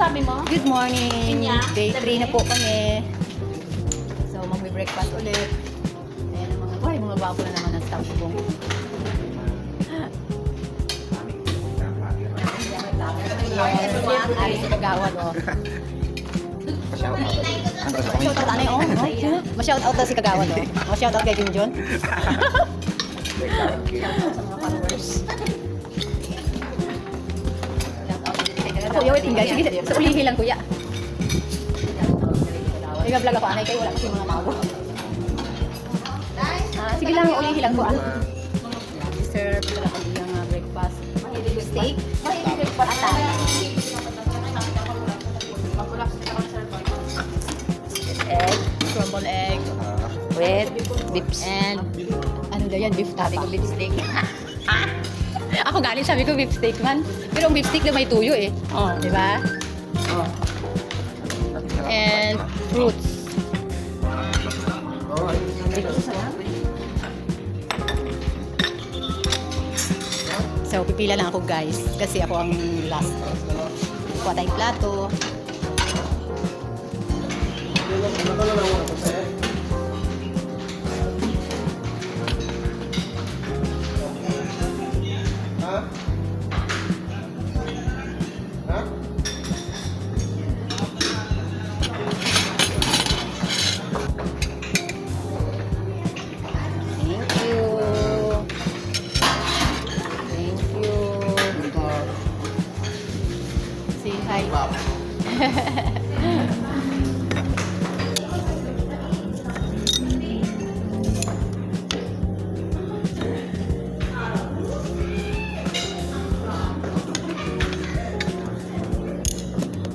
sabi mo? Good morning. Pinya? Day 3 na po kami. So, magbe-breakfast ulit. Ayan ang mga bago na naman ng staff ko. Alis sa kagawad, oh. Ma-shout out anay, oh. Ma-shout out daw si kagawad, oh. Ma-shout out kay Junjun. Sa mga followers. Ako, yawit guys. Sige, sa ulihi lang, kuya. Nag-vlog ako, anay kayo. Wala kasi mga tao. Sige lang, ulihi lang ko, ah. Serve, wala kami yung breakfast. Steak. Egg, scrambled egg, with beef and ano daw yan, beef tapa. Sabi ko beef steak. Ako galing sabi ko beef steak man. Pero ang beef steak na may tuyo eh. Oh, di ba? Oh. And fruits. So, pipila lang ako guys. Kasi ako ang last. Kuha tayong plato.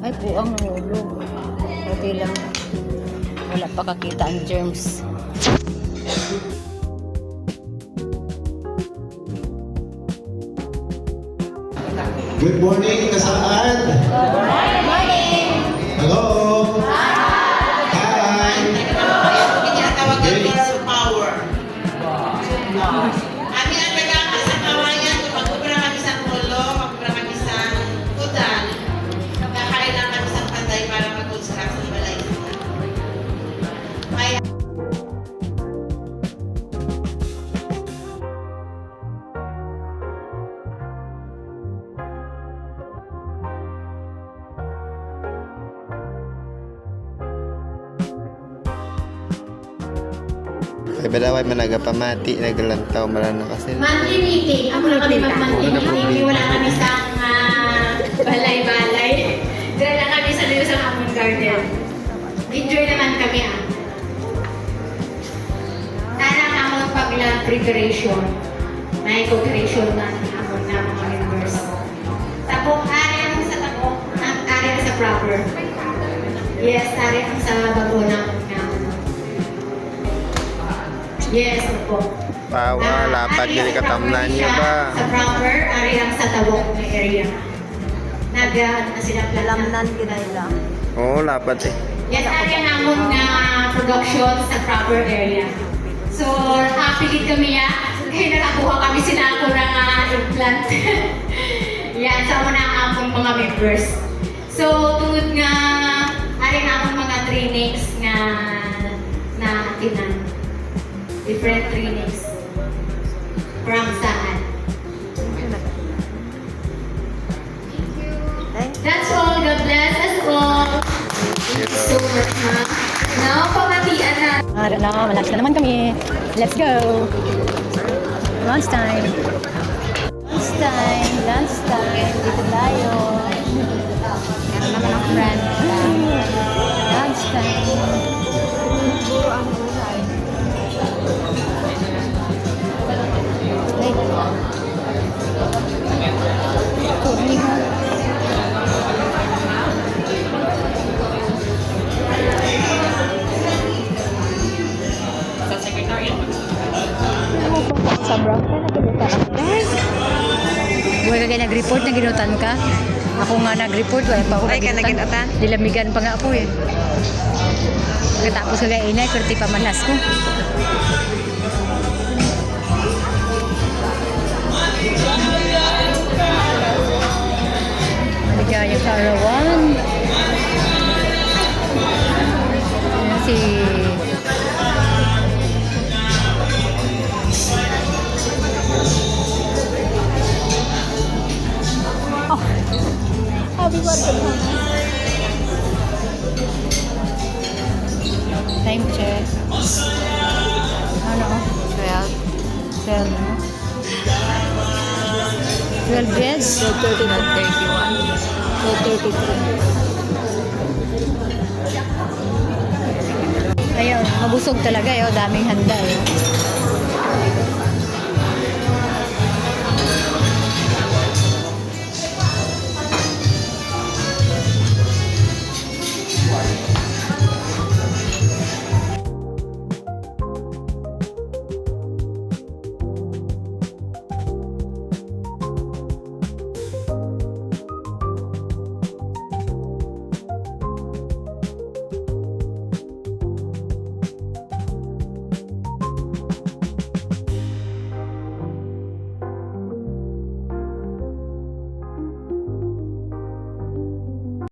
Ay, buang nahulog. Okay lang. Wala pa kakita ang germs. Good morning, kasaan? Good morning! Hello? Hi! Tinatawag ang moral power. Kami ang nagkaka sa kawayan, magkubra kami sa polo, magkubra kami sa kudan. Kakain lang kami sa patay para mag-construct sa balay. Kaya Kaya badaway managapamati, naglantaw marana kasi. monthly meeting. Ako lang kami mag-monthly meeting. Wala kami sa balay-balay. Dala lang kami sa Amon Garden. Enjoy naman kami ah. Tara ka mo pag-land preparation. May cooperation na Amon na mga members. Tapos, area sa tapos, ang area sa proper. Yes, area sa bago na. Yes, po. Pawa, lapad yun katamnan niya ba? Sa proper area sa tabok na area. Na sila Lamnan ginayla. Oo, lapad eh. Yes, area namon na production sa proper area. So, happy kami ya. Kaya nakakuha kami sila ako ng implant. Yan, sa mga among mga members. So, tungod nga, area namon mga trainings nga na tinan. Different trainings. From saan? That's all. God bless us all. So much, ma'am. Now, pamatian na. Malapit na naman kami. Let's go! Lunch time. Lunch time. Lunch time. Dito tayo. Meron naman ang friend. Lunch time. Sabra ka na ginutan ako. Buhay ka kaya nag-report na ginutan ka? Ako nga nag-report, wala pa ako nag-ginutan. Dilamigan pa nga ako eh. Pagkatapos ka kaya inay, kurti pa malas ko. Maligayang karawan. 12, no? 12 yes? 12:30 to 31. 12:33. Ayun, mabusog talaga eh. Oh, daming handa eh.